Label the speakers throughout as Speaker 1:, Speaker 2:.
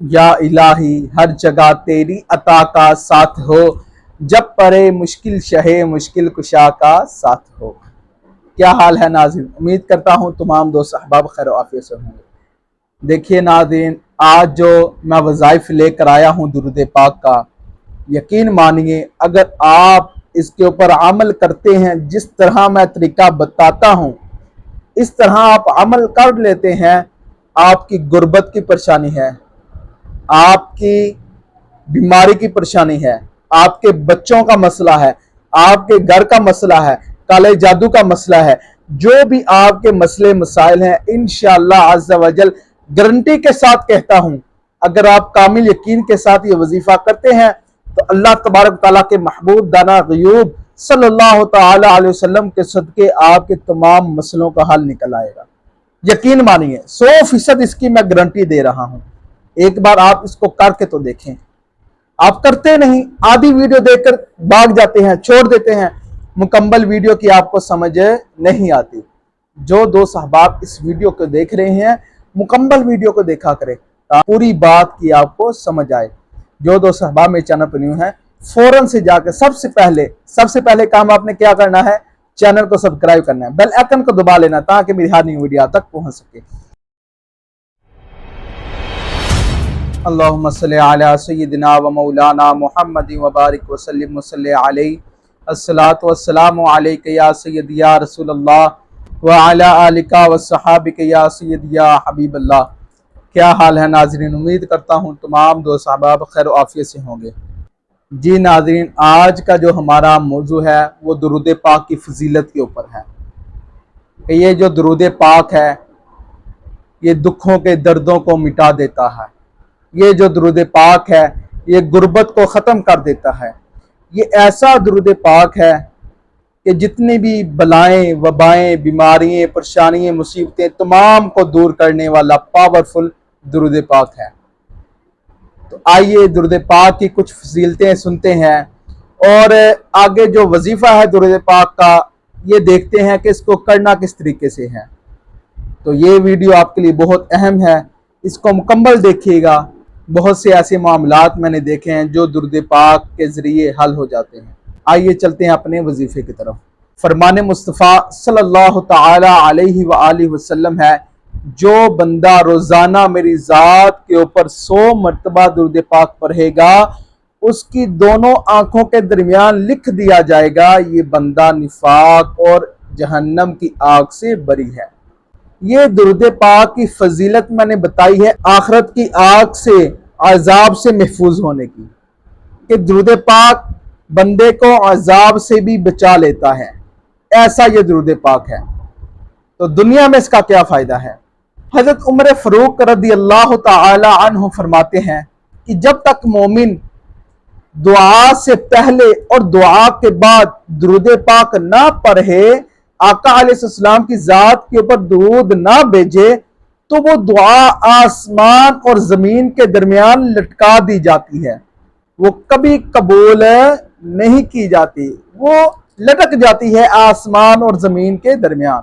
Speaker 1: या इलाही हर जगह तेरी अता का साथ हो, जब परे मुश्किल शहे मुश्किल कुशा का साथ हो। क्या हाल है नाज़रीन, उम्मीद करता हूँ तमाम दोस्त अहबाब खैर आफियत से होंगे। देखिए नाज़रीन, आज जो मैं वज़ाइफ लेकर आया हूँ दुरूद पाक का, यकीन मानिए अगर आप इसके ऊपर अमल करते हैं, जिस तरह मैं तरीका बताता हूँ इस तरह आप अमल कर लेते हैं, आपकी गुर्बत की परेशानी है, आपकी बीमारी की परेशानी है, आपके बच्चों का मसला है, आपके घर का मसला है, काले जादू का मसला है, जो भी आपके मसले मसाइल हैं, इंशाअल्लाह अज़्ज़ा वजल गारंटी के साथ कहता हूं, अगर आप कामिल यकीन के साथ ये वजीफा करते हैं तो अल्लाह तबारक तआला के महबूब दाना गयूब सल्लल्लाहु तआला अलैहि वसल्लम के सदके आपके तमाम मसलों का हल निकल आएगा। यकीन मानिए 100% इसकी मैं गारंटी दे रहा हूं। एक बार आप इसको करके तो देखें। आप करते नहीं, आधी वीडियो देखकर भाग जाते हैं, छोड़ देते हैं, मुकम्मल वीडियो की आपको समझ नहीं आती। जो दो साहबाब इस वीडियो को देख रहे हैं, मुकम्मल वीडियो को देखा करें ताकि पूरी बात की आपको समझ आए। जो दो साहबाब मेरे चैनल पर न्यू हैं, फौरन से जाकर सबसे पहले काम आपने क्या करना है, चैनल को सब्सक्राइब करना है, बेल आइकन को दबा लेना ताकि मेरी हर न्यू वीडियो आप तक पहुंच सके। अल्लाहुम्मा सल्ली अला सय्यिदिना व मौलाना मुहम्मदिन व बारिक व सल्लिम व सल्ली अलैहि। अस्सलातु वस्सलामु अलैका या सय्यदी या रसूलल्लाह व अला आलिका व सहाबिका या सय्यदी या हबीबल्लाह। क्या हाल है नाजरीन, उम्मीद करता हूँ तमाम दोस्त अहबाब खैर आफियत से होंगे। जी नाजरीन, आज का जो हमारा मौजू है वो दुरूद पाक की फजीलत के ऊपर है कि ये जो दुरूद पाक है ये दुखों के दर्दों को मिटा देता है। ये जो दुरूद पाक है ये गुर्बत को ख़त्म कर देता है। ये ऐसा दुरूद पाक है कि जितनी भी बलाएं वबाएं बीमारियां परेशानियां मुसीबतें तमाम को दूर करने वाला पावरफुल दुरूद पाक है। तो आइए दुरूद पाक की कुछ फजीलतें सुनते हैं और आगे जो वजीफ़ा है दुरूद पाक का ये देखते हैं कि इसको करना किस तरीके से है। तो ये वीडियो आपके लिए बहुत अहम है, इसको मुकम्मल देखिएगा। बहुत से ऐसे मामलात मैंने देखे हैं जो दुरूद पाक के ज़रिए हल हो जाते हैं। आइए चलते हैं अपने वजीफ़े की तरफ। फरमान मुस्तफ़ा सल्लल्लाहु तआला अलैहि व आलिहि वसल्लम है, जो बंदा रोज़ाना मेरी ज़ात के ऊपर 100 मरतबा दुरूद पाक पढ़ेगा, उसकी दोनों आँखों के दरमियान लिख दिया जाएगा ये बंदा निफाक और जहन्नम की आग से बरी है। ये दुरूद पाक की फजीलत मैंने बताई है आखिरत की आग से, अजाब से महफूज होने की, कि दुरूद पाक बंदे को अजाब से भी बचा लेता है। ऐसा ये दुरूद पाक है। तो दुनिया में इसका क्या फ़ायदा है। हज़रत उमर फ़ारूक रज़ी अल्लाह तआला अन्हु फरमाते हैं कि जब तक मोमिन दुआ से पहले और दुआ के बाद दुरूद पाक ना पढ़े, आका अलैहिस्सलाम की ज़ात के ऊपर दुरूद ना भेजे, तो वो दुआ आसमान और ज़मीन के दरमियान लटका दी जाती है, वो कभी कबूल नहीं की जाती, वो लटक जाती है आसमान और ज़मीन के दरमियान।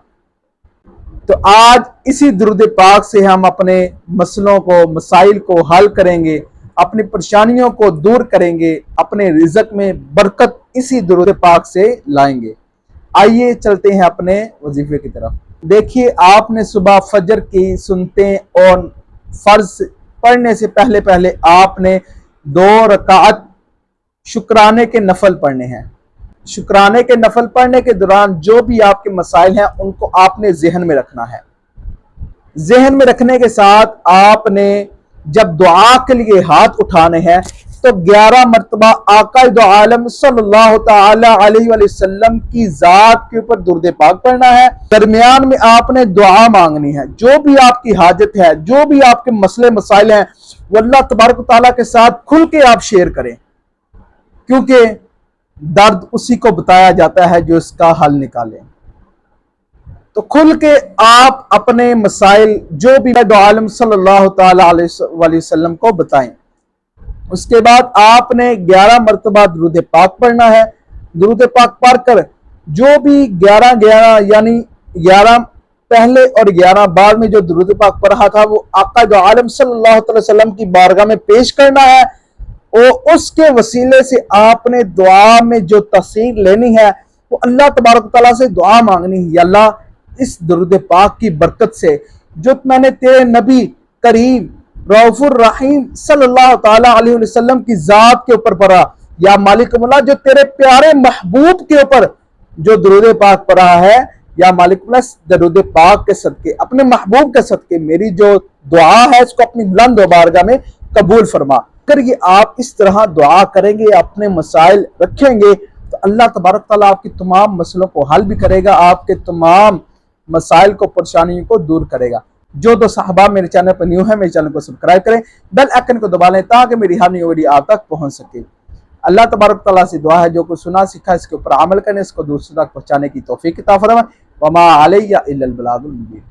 Speaker 1: तो आज इसी दुरूद पाक से हम अपने मसलों को मसाइल को हल करेंगे, अपनी परेशानियों को दूर करेंगे, अपने रिज़्क में बरकत इसी दुरूद पाक से लाएंगे। आइए चलते हैं अपने वजीफे की तरफ। देखिए, आपने सुबह फजर की सुनते और फर्ज पढ़ने से पहले आपने 2 रकात शुक्राने के नफल पढ़ने हैं। शुक्राने के नफल पढ़ने के दौरान जो भी आपके मसाइल हैं उनको आपने जहन में रखना है। जहन में रखने के साथ आपने जब दुआ के लिए हाथ उठाने हैं तो 11 मरतबा आका दो आलम सल्लल्लाहु तआला अलैहि वसल्लम की जात के ऊपर दुरूद पाक पढ़ना है। दरमियान में आपने दुआ मांगनी है। जो भी आपकी हाजत है, जो भी आपके मसले मसाइल हैं, वो अल्लाह तबारक तआला के साथ खुल के आप शेयर करें, क्योंकि दर्द उसी को बताया जाता है जो इसका हल निकाले। तो खुल के आप अपने मसाइल जो भी दो आलम सल्लल्लाहु तआला अलैहि वसल्लम को बताएं। उसके बाद आपने 11 मरतबा दुरूद पाक पढ़ना है। दुरूद पाक पढ़कर जो भी 11 यानी 11 पहले और 11 बाद में जो दुरूद पाक पढ़ा था वो आका जो आलम सल्लल्लाहु अलैहि वसल्लम की बारगाह में पेश करना है। और उसके वसीले से आपने दुआ में जो तफसीर लेनी है वो अल्लाह तबारक तआला से दुआ मांगनी है। या अल्लाह इस दुरूद पाक की बरकत से जो मैंने तेरे नबी करीम रऊफुर रहीम सल्लल्लाहु ताला अलैहि वसल्लम की जात के ऊपर पढ़ा, या मालिक मौला जो तेरे प्यारे महबूब के ऊपर जो दुरूद पाक पढ़ा है, या मालिक मौला दुरूद पाक के सदके अपने महबूब के सदके मेरी जो दुआ है इसको अपनी बुलंद बारगाह में कबूल फरमा। अगर ये आप इस तरह दुआ करेंगे, अपने मसाइल रखेंगे, तो अल्लाह तबारक तआला आपकी तमाम मसलों को हल भी करेगा, आपके तमाम मसाइल को, परेशानियों को दूर करेगा। जो दो साहबा मेरे चैनल पर न्यू है, मेरे चैनल को सब्सक्राइब करें, बेल आइकन को दबा लें ताकि मेरी हर न्यू वीडियो आप तक पहुंच सके। अल्लाह तबारक तआला से दुआ है जो कुछ सुना सीखा इसके ऊपर अमल करें, इसको दूसरों तक पहुंचाने की तौफीक अता फरमाए। वमा अलैया इल्लल बलागुल मुबीन।